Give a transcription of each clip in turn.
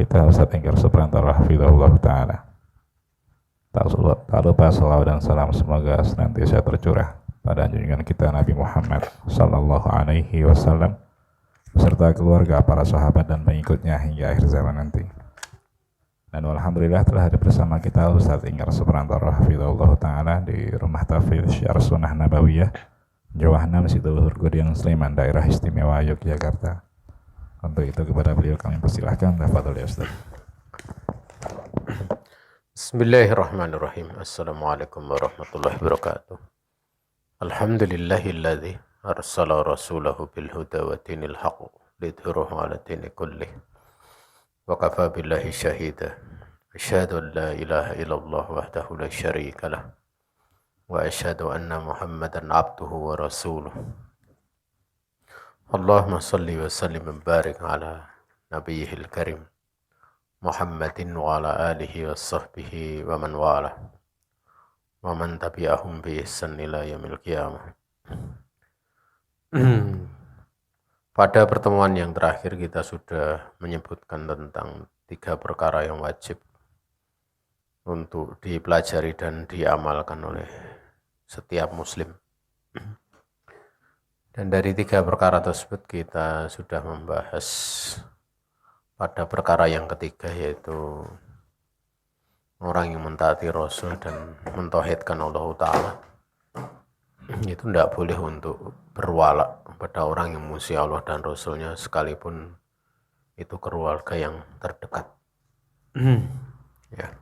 kita Ustaz Enggar Suprantara hafizahullah ta'ala. Tak lupa salawat dan salam semoga senantiasa tercurah pada junjungan kita Nabi Muhammad sallallahu alaihi wasallam beserta keluarga, para sahabat dan pengikutnya hingga akhir zaman nanti. Dan alhamdulillah telah hadir bersama kita Ustaz Enggar Suprantara hafizahullah ta'ala di Rumah Tahfidz Syiar Sunnah Nabawiyah Jawa 6 Situluhur Godiang Sleman, Daerah Istimewa Yogyakarta. Untuk itu kepada beliau kami persilahkan. Tafadhol ya Ustaz. Bismillahirrahmanirrahim. Assalamualaikum warahmatullahi wabarakatuh. Alhamdulillahilladzi arsala rasulahu bil huda wa dinil haqq lidhhirahu 'ala dini kullih. Wa kafa billahi syahida. Asyhadu an la ilaha illallah wahdahu la syarika lah. Wa asyhadu anna Muhammadan 'abduhu wa rasuluh. Allahumma salli wa sallim wa barik 'ala nabiyyil karim Muhammadin wa ala alihi wa sahbihi wa man wala wa man tabi'ahum bi ihsan ila yaumil qiyamah. Pada pertemuan yang terakhir kita sudah menyebutkan tentang 3 perkara yang wajib untuk dipelajari dan diamalkan oleh setiap muslim. Dan dari 3 perkara tersebut kita sudah membahas pada perkara yang ketiga, yaitu orang yang mentaati Rasul dan mentauhidkan Allah Ta'ala. Itu tidak boleh untuk berwala pada orang yang musuh Allah dan Rasulnya, sekalipun itu keluarga yang terdekat. Ya.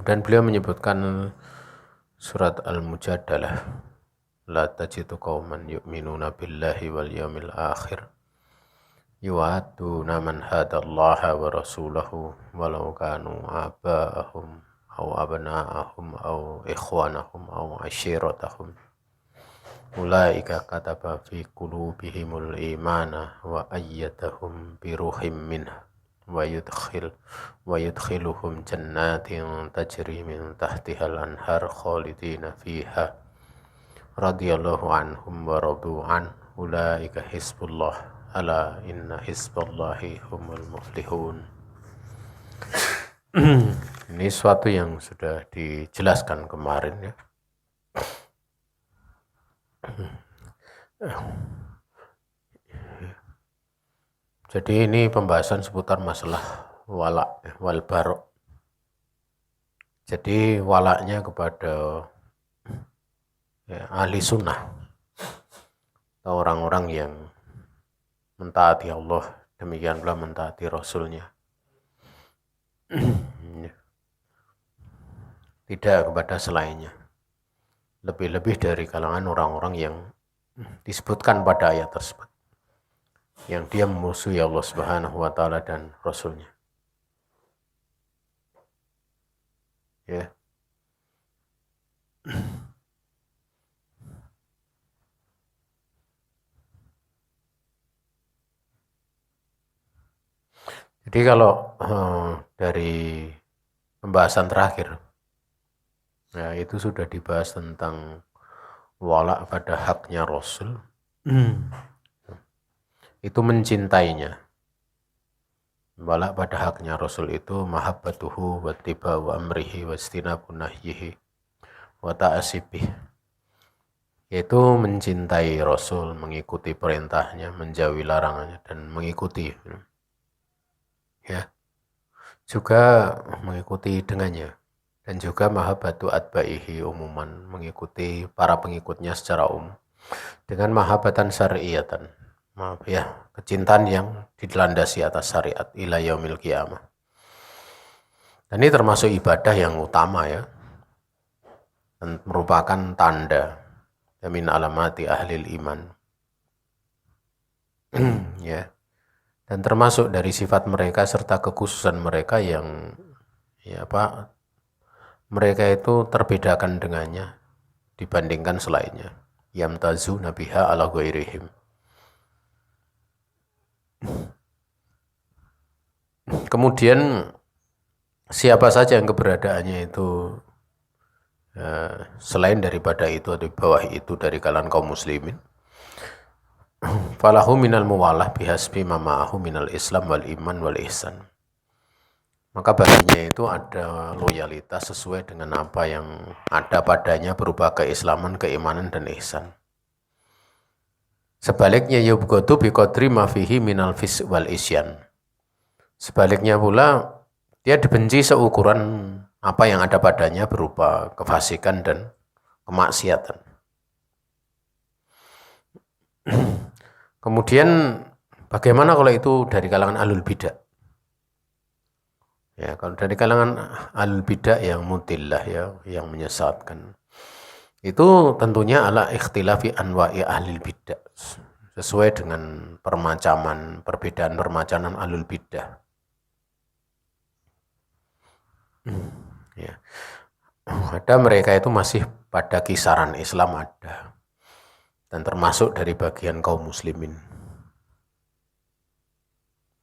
Dan beliau menyebutkan surat Al-Mujadalah, la tajidu qauman yu'minuna billahi wal yawmil akhir yu'aduna man hadallaha wa rasulahu walau kanu aba'ahum aw abna'ahum aw ikhwanahum aw ashiratahum ulaika kataba fi qulubihimul imana wa ayyadahum bi ruhim minhu wa yudkhiluhum jannatin tajri min tahtihal anhar khalidina fiha radhiyallahu anhum wa radu an ulaika hizbullah ala inna hizballahi humul muflihun. Ini suatu yang sudah dijelaskan kemarin ya. Jadi ini pembahasan seputar masalah wala wal barok. Jadi walaknya kepada ahli sunnah, orang-orang yang mentaati Allah, demikian pula mentaati Rasulnya. Tidak kepada selainnya. Lebih-lebih dari kalangan orang-orang yang disebutkan pada ayat tersebut, yang dia memusuhi Allah Subhanahu wa Ta'ala dan Rasulnya. Ya. Jadi kalau dari pembahasan terakhir, ya itu sudah dibahas tentang wala pada haknya Rasul, itu mencintainya. Wala pada haknya Rasul itu mahabbatuhu wa tibau amrihi wa istinabu nahyihi wa ta'asibih, yaitu mencintai Rasul, mengikuti perintahnya, menjauhi larangannya, dan mengikuti, ya, juga mengikuti dengannya, dan juga mahabbatu atba'ihi umuman, mengikuti para pengikutnya secara umum, dengan mahabbatan syari'iyatan, maaf ya, kecintaan yang dilandasi atas syariat ila yaumil qiyamah. Dan ini termasuk ibadah yang utama ya, dan merupakan tanda min alamati ahlil iman. Ya. Dan termasuk dari sifat mereka serta kekhususan mereka yang mereka itu terbedakan dengannya dibandingkan selainnya. Yamtazuna biha ala ghairihim. Kemudian siapa saja yang keberadaannya itu selain daripada itu atau di bawah itu dari kalangan kaum muslimin, falahu minal muwalah bihasbi ma ma'ahu minal islam wal iman wal ihsan. Maka baginya itu ada loyalitas sesuai dengan apa yang ada padanya berupa keislaman, keimanan, dan ihsan. Sebaliknya yubghadu biqadri ma fihi minal fisq wal isyan. Sebaliknya pula dia dibenci seukuran apa yang ada padanya berupa kefasikan dan kemaksiatan. Kemudian bagaimana kalau itu dari kalangan ahlul bidah? Ya, kalau dari kalangan ahlul bidah yang mutillah ya, yang menyesatkan. Itu tentunya ala ikhtilafi anwa'i ahlul bidah. Sesuai dengan perbedaan permacaman ahlul bidah. Ya. Ada mereka itu masih pada kisaran Islam ada. Dan termasuk dari bagian kaum muslimin.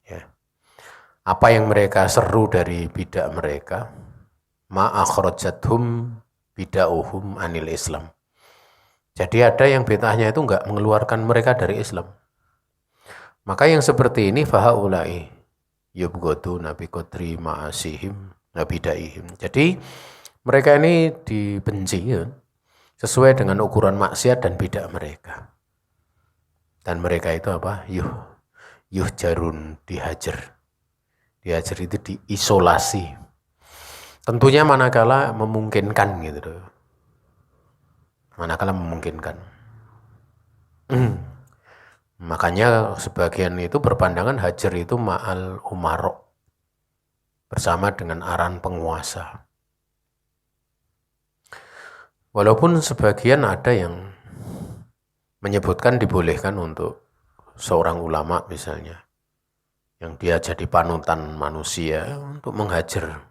Ya. Apa yang mereka seru dari bidah mereka, ma akhrajathum bida'uhum anil Islam. Jadi ada yang bid'ahnya itu enggak mengeluarkan mereka dari Islam. Maka yang seperti ini fahaulai yubghadu nabi qadri ma'asihim nabidaihim. Jadi mereka ini dibenci ya, sesuai dengan ukuran maksiat dan bid'ah mereka. Dan mereka itu apa? Yuhjarun, dihajar. Dihajar itu diisolasi. Tentunya manakala memungkinkan gitu. Manakala memungkinkan. Makanya sebagian itu berpandangan hajar itu ma'al umarok. Bersama dengan aran penguasa. Walaupun sebagian ada yang menyebutkan dibolehkan untuk seorang ulama misalnya, yang dia jadi panutan manusia untuk menghajar.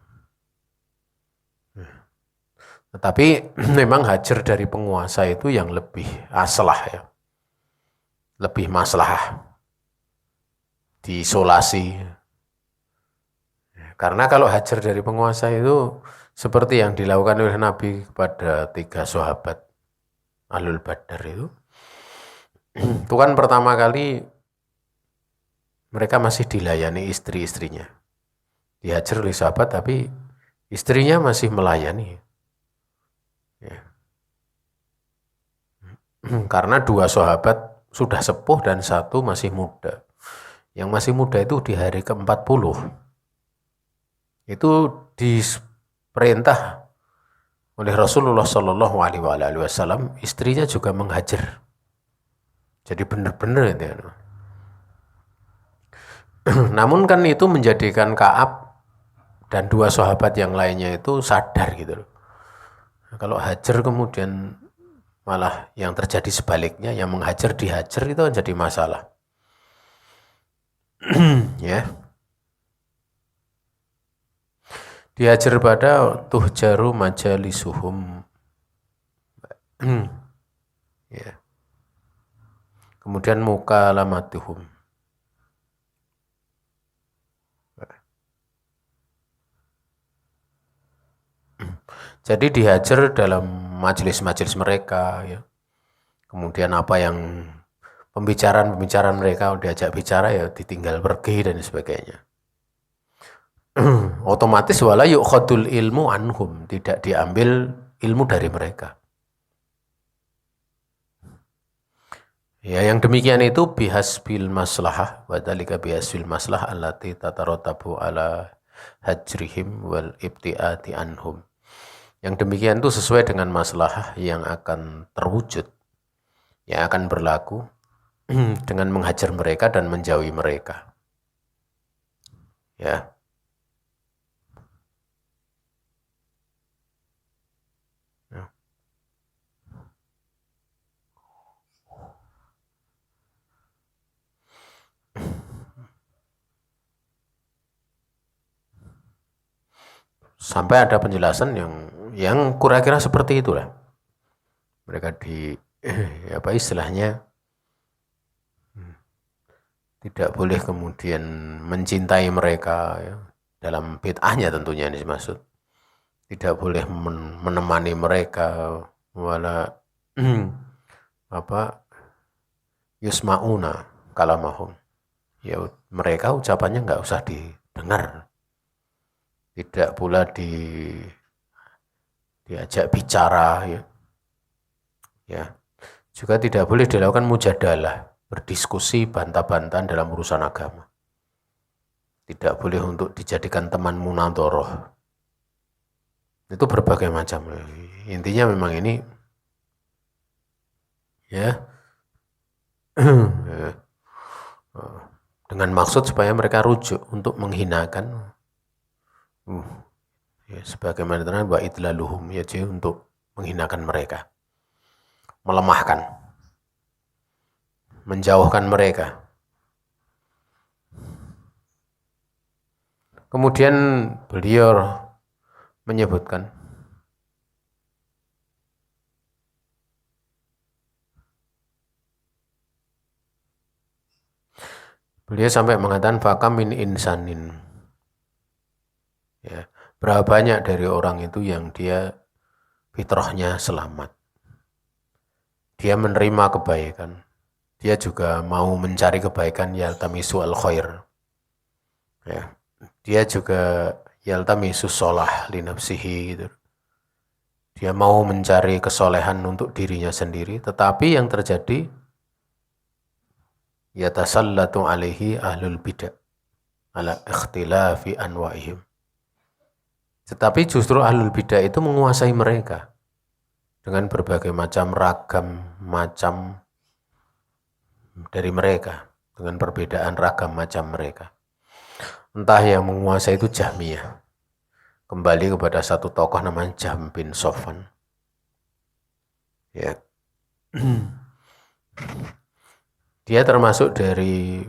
Tetapi memang hajar dari penguasa itu yang lebih aslah ya, lebih maslahah, diisolasi. Karena kalau hajar dari penguasa itu seperti yang dilakukan oleh Nabi kepada 3 sahabat Ahlul Badar itu kan pertama kali mereka masih dilayani istri-istrinya. Dihajar oleh sahabat tapi istrinya masih melayani. Ya. Karena 2 sahabat sudah sepuh dan 1 masih muda. Yang masih muda itu di hari ke-40. Itu diperintah oleh Rasulullah Shallallahu Alaihi Wasallam, istrinya juga menghajar. Jadi benar-benar itu. Namun kan itu menjadikan Ka'ab dan 2 sahabat yang lainnya itu sadar gitu loh. Kalau hajar kemudian malah yang terjadi sebaliknya, yang menghajar dihajar itu kan jadi masalah. Ya. Dihajar pada tuhjaru majalisuhum. Ya. Kemudian mukalamatuhum. Jadi dihajar dalam majelis-majelis mereka ya. Kemudian apa yang pembicaraan mereka diajak bicara ya ditinggal pergi dan sebagainya. Otomatis wala yu'khadul ilmu anhum, tidak diambil ilmu dari mereka. Ya, yang demikian itu bihasbil maslahah wa dzalika bihasbil maslahah allati tatarattabu ala hajrihim wal ibtiati anhum. Yang demikian itu sesuai dengan maslahah yang akan terwujud, yang akan berlaku dengan menghajar mereka dan menjauhi mereka. Ya. Sampai ada penjelasan yang kira-kira seperti itulah. Mereka apa istilahnya tidak boleh kemudian mencintai mereka ya, dalam bid'ahnya tentunya ini dimaksud. Tidak boleh menemani mereka wala yusma'una kalamahum. Ya mereka ucapannya nggak usah didengar. Tidak pula diajak bicara ya. Ya. Juga tidak boleh dilakukan mujadalah, berdiskusi bantah-bantahan dalam urusan agama. Tidak boleh untuk dijadikan teman munadoroh. Itu berbagai macam. Intinya memang ini ya dengan maksud supaya mereka rujuk untuk menghinakan ya, sebagaimana terang wa idlaluhum ya, jadi untuk menghinakan mereka, melemahkan, menjauhkan mereka. Kemudian beliau menyebutkan beliau sampai mengatakan fakam min insanin. Ya, berapa banyak dari orang itu yang dia fitrahnya selamat. Dia menerima kebaikan. Dia juga mau mencari kebaikan, yaltamisu al-khair. Ya. Dia juga yaltamisu sholah li nafsihi gitu. Dia mau mencari kesolehan untuk dirinya sendiri, tetapi yang terjadi yatasallatu alaihi ahlul bidah ala ikhtilafi anwa'ihim. Tetapi justru ahlul bidah itu menguasai mereka dengan berbagai macam ragam macam dari mereka, dengan perbedaan ragam macam mereka. Entah yang menguasai itu Jahmiyah. Kembali kepada satu tokoh namanya Jahm bin Sofwan. Ya. Dia termasuk dari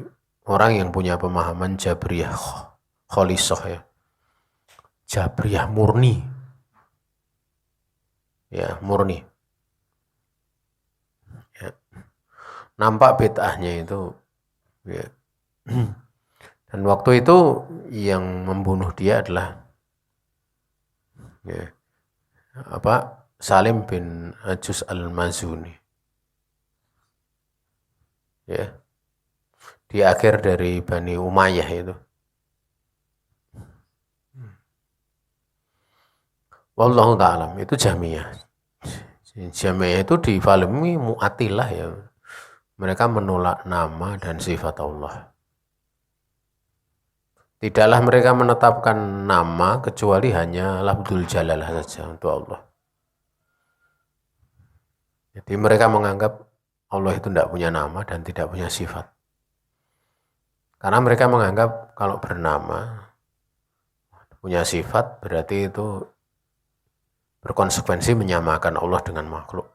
orang yang punya pemahaman Jabriyah Kholisah ya. Jabriyah murni. Ya, murni. Ya. Nampak bid'ahnya itu ya. Dan waktu itu yang membunuh dia adalah ya, Salim bin Ajuz al-Mazuni. Ya. Di akhir dari Bani Umayyah itu. Wallahu ta'alam, itu Jahmiyah. Jahmiyah itu difalimi Mu'atilah ya. Mereka menolak nama dan sifat Allah. Tidaklah mereka menetapkan nama kecuali hanya lafdzul jalalah saja untuk Allah. Jadi mereka menganggap Allah itu tidak punya nama dan tidak punya sifat. Karena mereka menganggap kalau bernama, punya sifat, berarti itu berkonsekuensi menyamakan Allah dengan makhluk.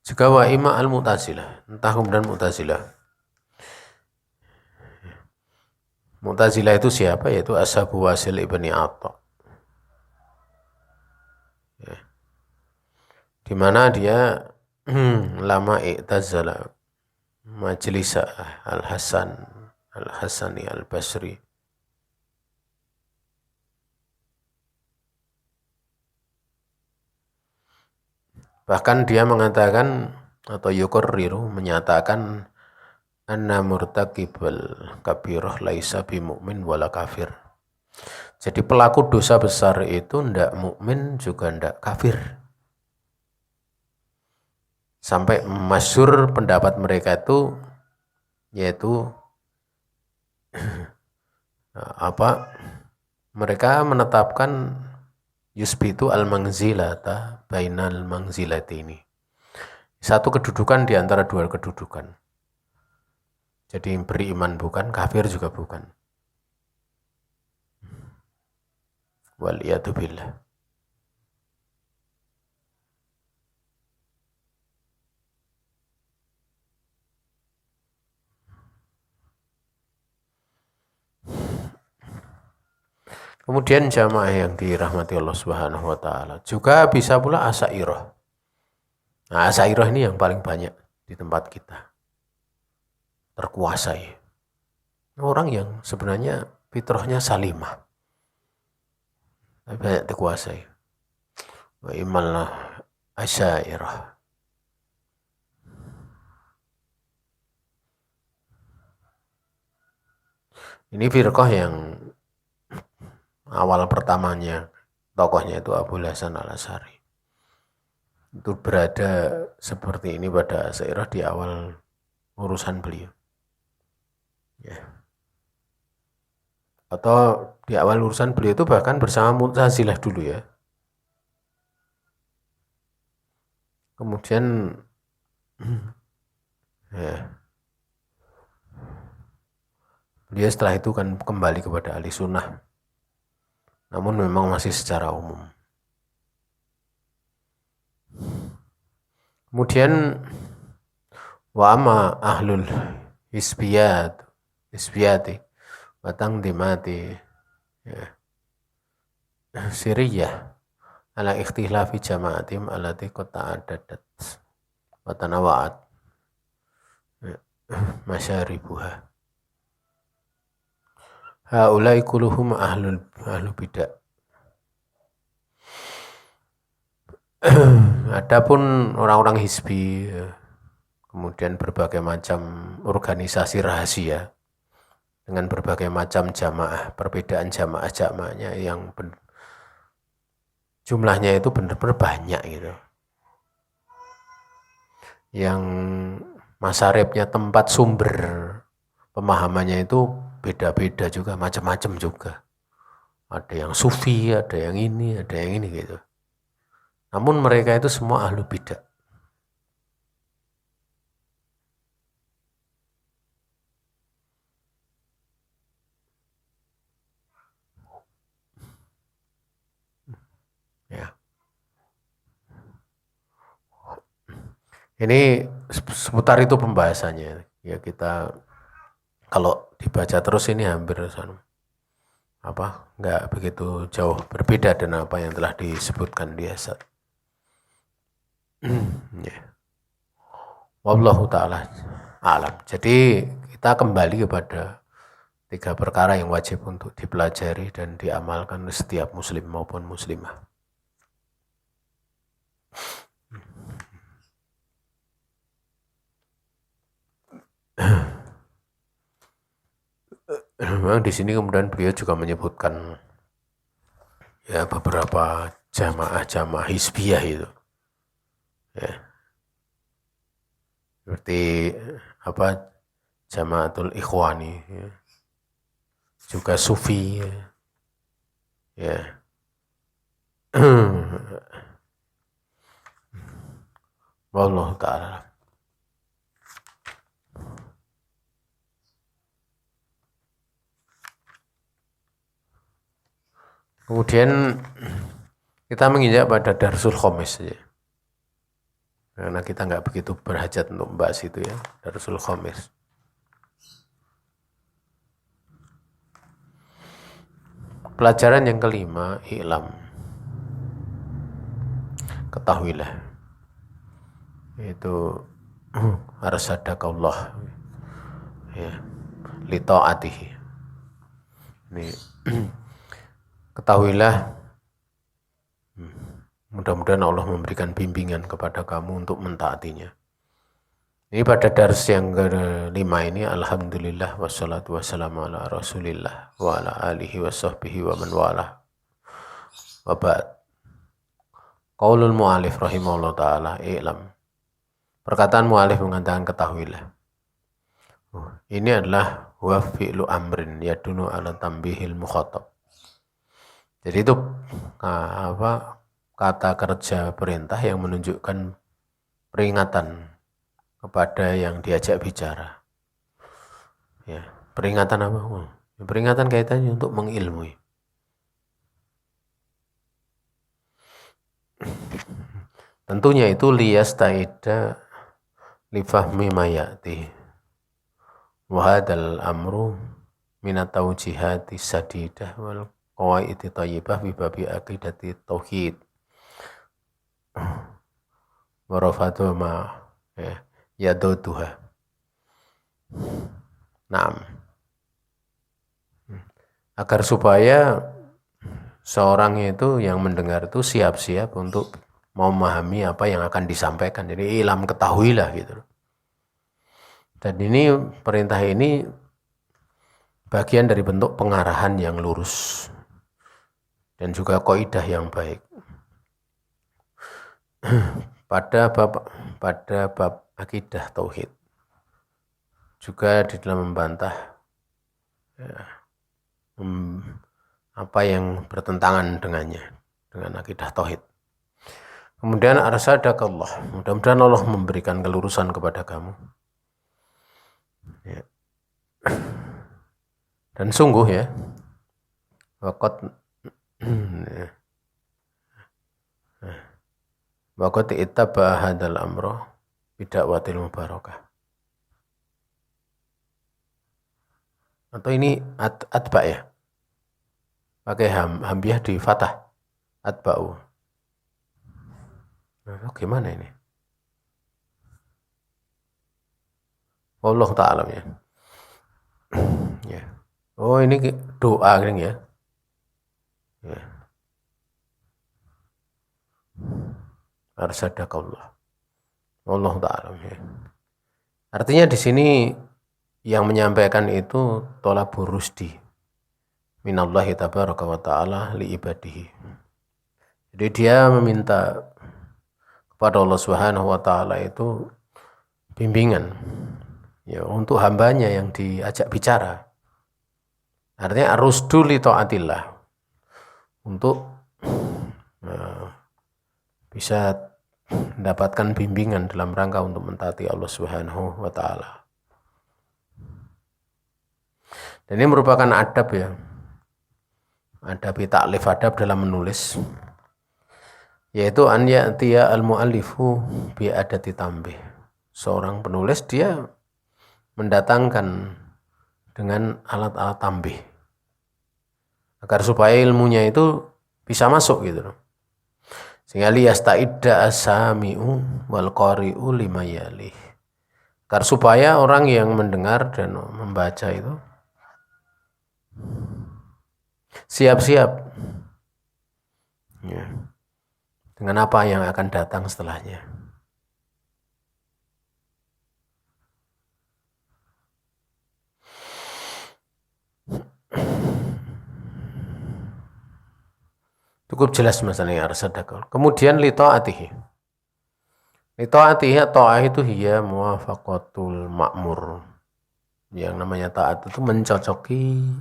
Juga wa ima al-Mu'tazilah, entah kemudian Mu'tazilah. Mu'tazilah itu siapa? Yaitu Ashabu Wasil ibni Atta. Ya. Di mana dia lama i'tazala majlis al-Hasani al-Basri. Bahkan dia mengatakan atau yuqarriru menyatakan anna murtakibal kabirah laisa bimu'min wala kafir. Jadi pelaku dosa besar itu ndak mukmin juga ndak kafir. Sampai masyhur pendapat mereka itu yaitu mereka menetapkan yusbitu al-manzilata bainal manzilatini. Satu kedudukan di antara dua kedudukan. Jadi beriman bukan, kafir juga bukan. Waliyadu billah. Kemudian jamaah yang dirahmati Allah Subhanahu wa taala, juga bisa pula Asy'ariyah. Nah, Asy'ariyah ini yang paling banyak di tempat kita. Terkuasai. Orang yang sebenarnya fitrahnya salimah. Tapi banyak dikuasai. Wa imallah Asy'ariyah. Ini firqah yang awal pertamanya tokohnya itu Abu Hasan Al-Asy'ari. Itu berada seperti ini pada Asy'ariyah di awal urusan beliau. Ya. Atau di awal urusan beliau itu bahkan bersama Mu'tazilah dulu ya. Kemudian ya, beliau setelah itu kan kembali kepada ahli sunnah, namun memang masih secara umum. Kemudian wa amma ahlul hisbiyati batang dimati ya, siriyah ala ikhtilafi jama'atim alati qad ta'addadat wa tanawa'at masyaribuha. Haulai kulluhum ahlu bidah. Adapun orang-orang hizbi, kemudian berbagai macam organisasi rahasia dengan berbagai macam jamaah, perbedaan jamaahnya yang jumlahnya itu benar-benar banyak gitu. Yang masaribnya tempat sumber pemahamannya itu beda-beda juga, macam-macam juga. Ada yang sufi, ada yang ini gitu. Namun mereka itu semua ahlu bidah. Ya. Ini seputar itu pembahasannya. Ya kita kalau dibaca terus ini hampir nggak begitu jauh berbeda dengan apa yang telah disebutkan di Asad. Ya. Wallahu ta'ala alam. Jadi kita kembali kepada 3 perkara yang wajib untuk dipelajari dan diamalkan setiap muslim maupun muslimah. Memang di sini kemudian beliau juga menyebutkan ya beberapa jamaah hizbiyah itu. Ya. Seperti Jamaatul Ikhwani ya. Juga Sufi ya. Wallahu ta'ala. Kemudian kita menginjak pada Darsul Khamis saja. Karena kita nggak begitu berhajat untuk membahas itu ya, Darsul Khamis. Pelajaran yang kelima, i'lam. Ketahuilah. Itu arsadaqallah ya, li ta'atihi. Ini ketahuilah, mudah-mudahan Allah memberikan bimbingan kepada kamu untuk mentaatinya. Ini pada dars yang kelima ini, alhamdulillah wassalatu wassalamu ala rasulillah wa ala alihi wa sahbihi wa man walah wa ba'd. Qaulul mu'alif rahimahullah ta'ala, i'lam. Perkataan mu'alif mengatakan ketahuilah. Ini adalah wa fi'lu amrin yadunu ala tambihil mukhatab. Jadi itu kata kerja perintah yang menunjukkan peringatan kepada yang diajak bicara. Ya, peringatan apa? Peringatan kaitannya untuk mengilmui. Tentunya itu liyastaida li fahmi mayati. Wa hadzal amru min at-tawjihati sadidah wal qawaidi thayyibah bi babi aqidati tauhid. Warafatu ma yadutuha. Naam. Agar supaya seorang itu yang mendengar itu siap-siap untuk mau memahami apa yang akan disampaikan. Jadi ilam, ketahuilah gitu. Dan ini perintah ini bagian dari bentuk pengarahan yang lurus dan juga kaidah yang baik. Pada bab akidah tauhid juga di dalam membantah apa yang bertentangan dengannya, dengan akidah tauhid. Kemudian arsadakallah, mudah-mudahan Allah memberikan kelurusan kepada kamu. Ya. Dan sungguh ya, waqad ittaba hadzal amra bid'awatil mubarakah. Atau ini atba ya? Pakai hambiah di fathah. Atba'u. Nah, gimana ini? Allah ta'ala ya. Ya. Oh, ini doa gini ya. Ya. Arsadakallah. Allah ta'ala ya. Artinya di sini yang menyampaikan itu thalabur rusdi minallahi tabaraka wa ta'ala li ibadihi. Jadi dia meminta kepada Allah Subhanahu wa ta'ala itu bimbingan ya untuk hambanya yang diajak bicara. Artinya arusdu li taatillah, untuk bisa mendapatkan bimbingan dalam rangka untuk mentaati Allah Subhanahu wa ta'ala. Dan ini merupakan adab ya, adab taklif, adab dalam menulis, yaitu an ya'tiya al-mu'allifu bi adati tambih. Seorang penulis dia mendatangkan dengan alat-alat tambih agar supaya ilmunya itu bisa masuk gitu loh. Sehingga liyasta'idda as-sami'u wal qari'u lima yalih. Agar supaya orang yang mendengar dan membaca itu siap-siap ya, dengan apa yang akan datang setelahnya. Cukup jelas masalahnya arsadakal. Kemudian li ta'atihi. Li ta'atihi, ta'ah itu hiya muwafaqatul ma'mur. Yang namanya taat itu mencocoki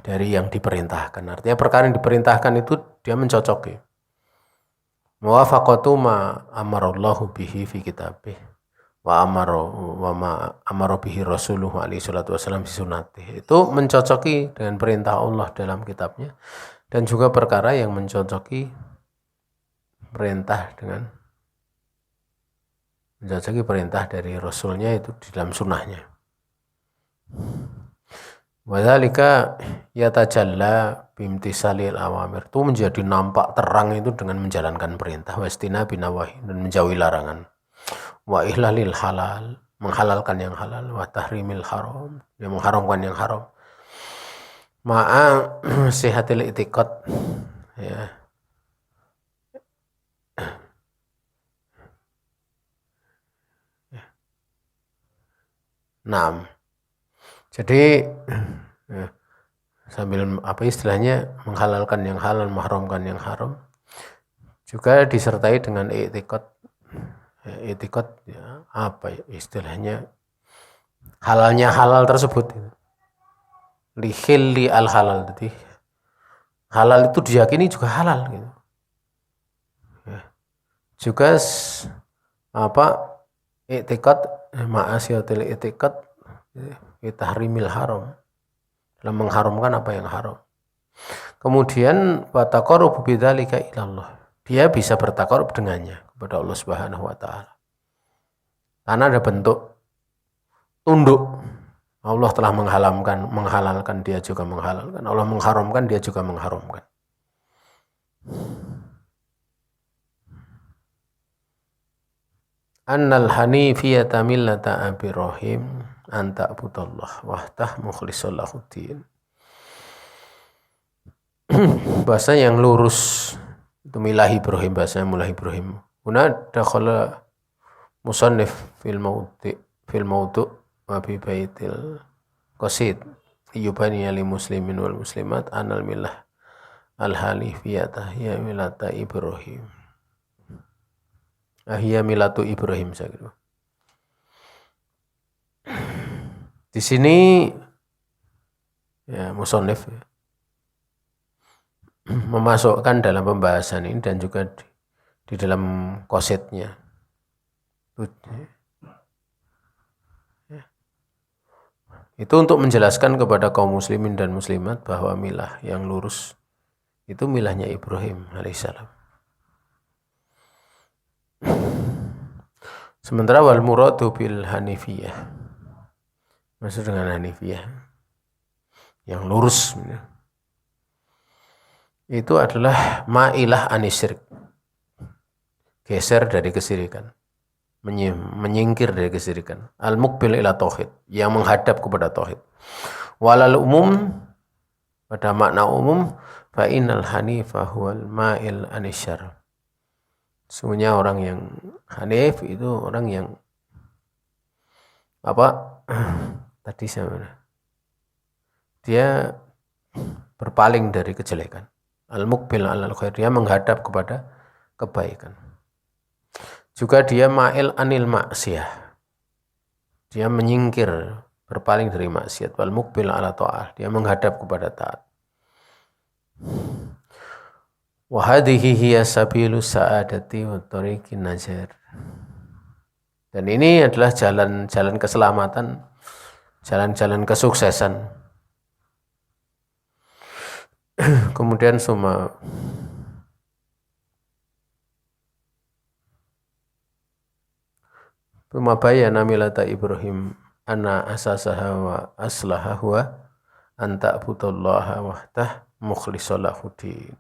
dari yang diperintahkan. Artinya perkara yang diperintahkan itu dia mencocoki. Muwafaqatu ma amarallahu bihi fi kitabih wa ma amara bihi rasuluhu alaihi salatu wasallam fi sunnatih. Itu mencocoki dengan perintah Allah dalam kitabnya, dan juga perkara yang mencocoki perintah dengan mencocoki perintah dari rasulnya itu di dalam sunnahnya. Wadzalika yatajalla bimtisalil awamir, itu menjadi nampak terang itu dengan menjalankan perintah, wastina binawahi, dan menjauhi larangan, wa ihlalil halal, menghalalkan yang halal, wa tahrimil haram, yang mengharamkan yang haram, ma'a sihatil i'tiqad ya. Naam. Jadi sambil apa istilahnya, menghalalkan yang halal, mengharamkan yang haram, juga disertai dengan i'tiqad. I'tiqad ya, apa istilahnya, halalnya halal tersebut. Lihilli al halal, jadi halal itu diyakini juga halal gitu. Ya. Juga apa i'tiqad ma'asiyatil i'tiqad tahrimil haram, dalam mengharamkan apa yang haram. Kemudian wa taqarrubu bidzalika ilallah, dia bisa bertaqarrub dengannya kepada Allah Subhanahu wa ta'ala. Karena ada bentuk tunduk. Allah telah menghalalkan, dia juga menghalalkan. Allah mengharamkan, dia juga mengharamkan. Annal hanifiyata millata Ibrahim an ta'budallah wahtah mukhlishan lahuddin. Bahasa yang lurus itu milah Ibrahim, bahasanya milah Ibrahim. Huna dakhala musannif fil mawdu' wa bi baitil qasid yubani li muslimin wal muslimat anal milah al hanifiyah hiya milata Ibrahim. Hiya milatu Ibrahim saya kira. Di sini ya musannif ya, memasukkan dalam pembahasan ini dan juga di dalam qasidnya itu untuk menjelaskan kepada kaum muslimin dan muslimat bahwa milah yang lurus itu milahnya Ibrahim alaihissalam. Sementara wal muradu bil hanifiyah, maksud dengan hanifiyah yang lurus itu adalah ma'ilah anisyirk, geser dari kesirikan, menyingkir dari kesirikan. Al-muqbil ila tauhid, yang menghadap kepada tauhid. Walal umum, pada makna umum, fa innal hanifa huwal ma'il anisyar. Sesungguhnya orang yang hanif itu orang yang tadi saya dia berpaling dari kejelekan. Al-muqbil alal khair, dia menghadap kepada kebaikan. Juga dia ma'il anil maksiyah, dia menyingkir, berpaling dari maksiat. Wal muqbil ala ta'ah, dia menghadap kepada taat. Wa hadhihi hiya sabilu sa'adati wa tariqin najar. Dan ini adalah jalan-jalan keselamatan, jalan-jalan kesuksesan. Kemudian summa bayana milata Ibrahim anna asasaha wa aslaha huwa an ta'budallaha wahdah mukhlishan lahuddin.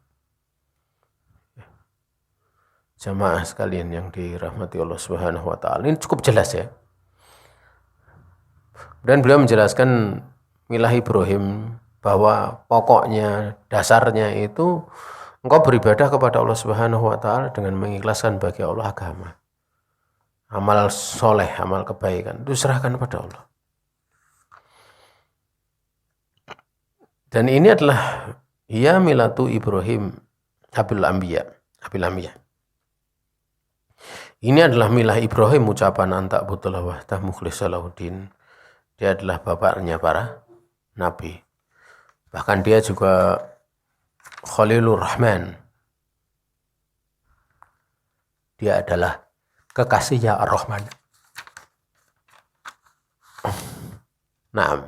Jamaah sekalian yang dirahmati Allah Subhanahu wa taala, ini cukup jelas ya. Dan beliau menjelaskan milah Ibrahim bahwa pokoknya, dasarnya itu engkau beribadah kepada Allah Subhanahu wa taala dengan mengikhlaskan bagi Allah agama. Amal soleh, amal kebaikan itu serahkan kepada Allah. Dan ini adalah ya milatu Ibrahim abil anbiya. Ini adalah milah Ibrahim, ucapan anta butullah wahdah mukhlishan lahuddin. Dia adalah bapaknya para nabi. Bahkan dia juga Khalilur Rahman. Dia adalah kekasihnya Ar-Rahman. Nah,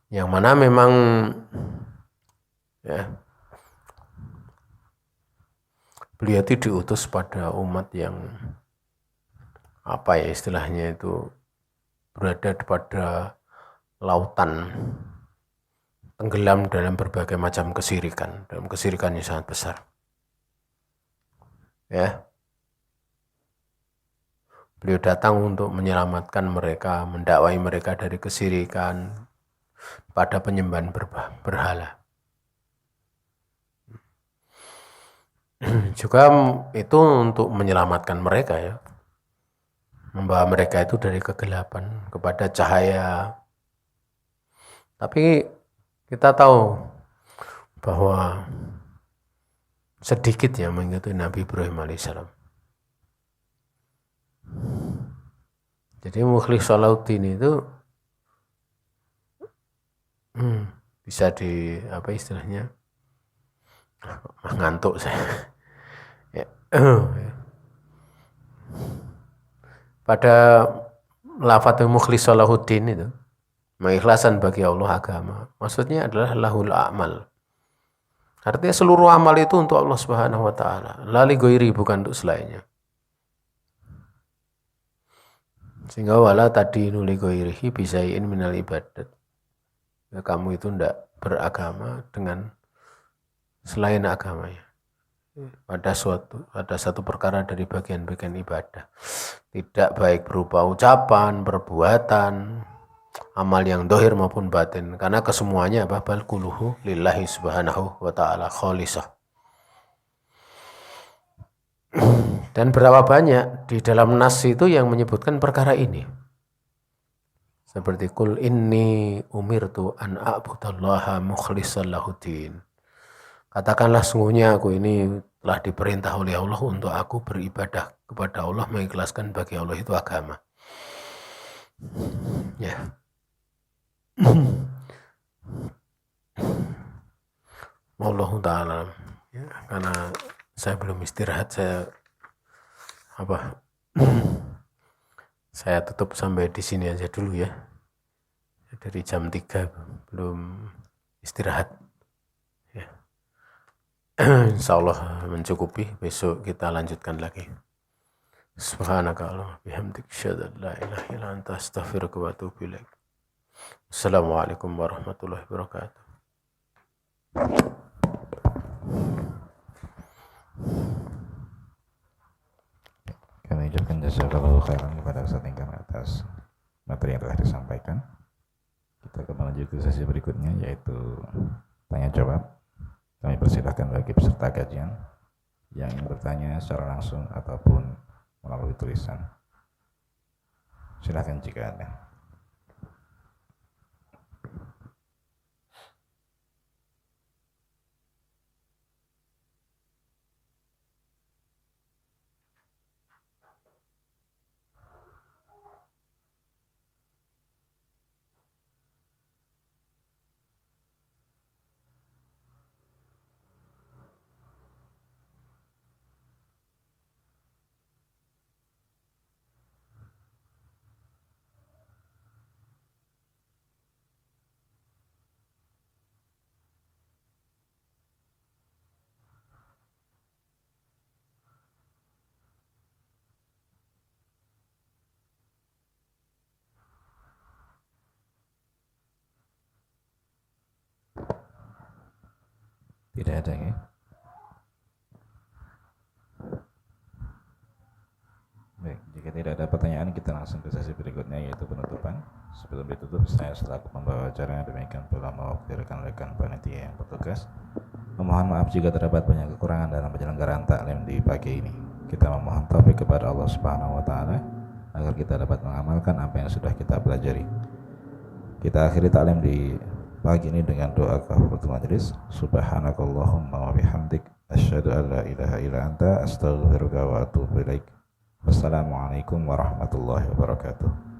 yang mana memang ya, beliau itu diutus pada umat yang istilahnya itu berada pada lautan, tenggelam dalam berbagai macam kesirikan, dalam kesirikan yang sangat besar. Ya. Beliau datang untuk menyelamatkan mereka, mendakwai mereka dari kesirikan pada penyembahan berhala. Juga itu untuk menyelamatkan mereka ya. Membawa mereka itu dari kegelapan kepada cahaya. Tapi kita tahu bahwa sedikit yang mengikuti Nabi Ibrahim alaihissalam. Jadi mukhlishan lahuddin itu bisa di istilahnya ngantuk saya. Ya. Pada lafadz mukhlishan lahuddin itu mengikhlaskan bagi Allah agama. Maksudnya adalah lahul a'mal. Artinya seluruh amal itu untuk Allah Subhanahu wa taala, la li ghairi, bukan untuk selainnya. Sehingga wala tadinu li ghairihi bisai'in minal ibadat. Ya, kamu itu tidak beragama dengan selain agamanya. Pada satu perkara dari bagian-bagian ibadah. Tidak baik berupa ucapan, perbuatan, amal yang dohir maupun batin. Karena kesemuanya bal kuluhu lillahi subhanahu wa ta'ala khalisah. Dan berapa banyak di dalam nas itu yang menyebutkan perkara ini. Seperti kul inni umirtu an a'budallaha mukhlishan lahuddin. Katakanlah sungguhnya aku ini telah diperintah oleh Allah untuk aku beribadah kepada Allah, mengikhlaskan bagi Allah itu agama. Ya. Wallahu ta'ala. Ya, karena saya belum istirahat, saya tutup sampai di sini aja dulu ya. Dari jam 3 belum istirahat. Ya. Insyaallah mencukupi, besok kita lanjutkan lagi. Subhanaka Allahumma bihamdik asyhadu an la ilaha illa anta astaghfiruka wa atubu ilaik. Assalamualaikum warahmatullahi wabarakatuh. Kami ucapkan jazakallahu khairan kepada Ustaz Ingkar atas materi yang telah disampaikan. Kita akan menuju ke sesi berikutnya, yaitu tanya jawab. Kami persilahkan bagi peserta kajian yang ingin bertanya secara langsung ataupun melalui tulisan. Silakan jika ada. Tidak ada ya? Baik, jika tidak ada pertanyaan, kita langsung ke sesi berikutnya, yaitu penutupan. Sebelum ditutup, saya selaku pembawa acara demikian pula mewakili rekan-rekan panitia yang bertugas memohon maaf jika terdapat banyak kekurangan dalam penyelenggaraan taklim di pagi ini. Kita memohon taufik kepada Allah Subhanahu wa taala agar kita dapat mengamalkan apa yang sudah kita pelajari. Kita akhiri taklim di pagi ini dengan doa kafaratul majlis. Subhanakallahumma wa bihamdik asyhadu an la ilaha illa anta astaghfiruka wa atubu ilaik. Wassalamualaikum warahmatullahi wabarakatuh.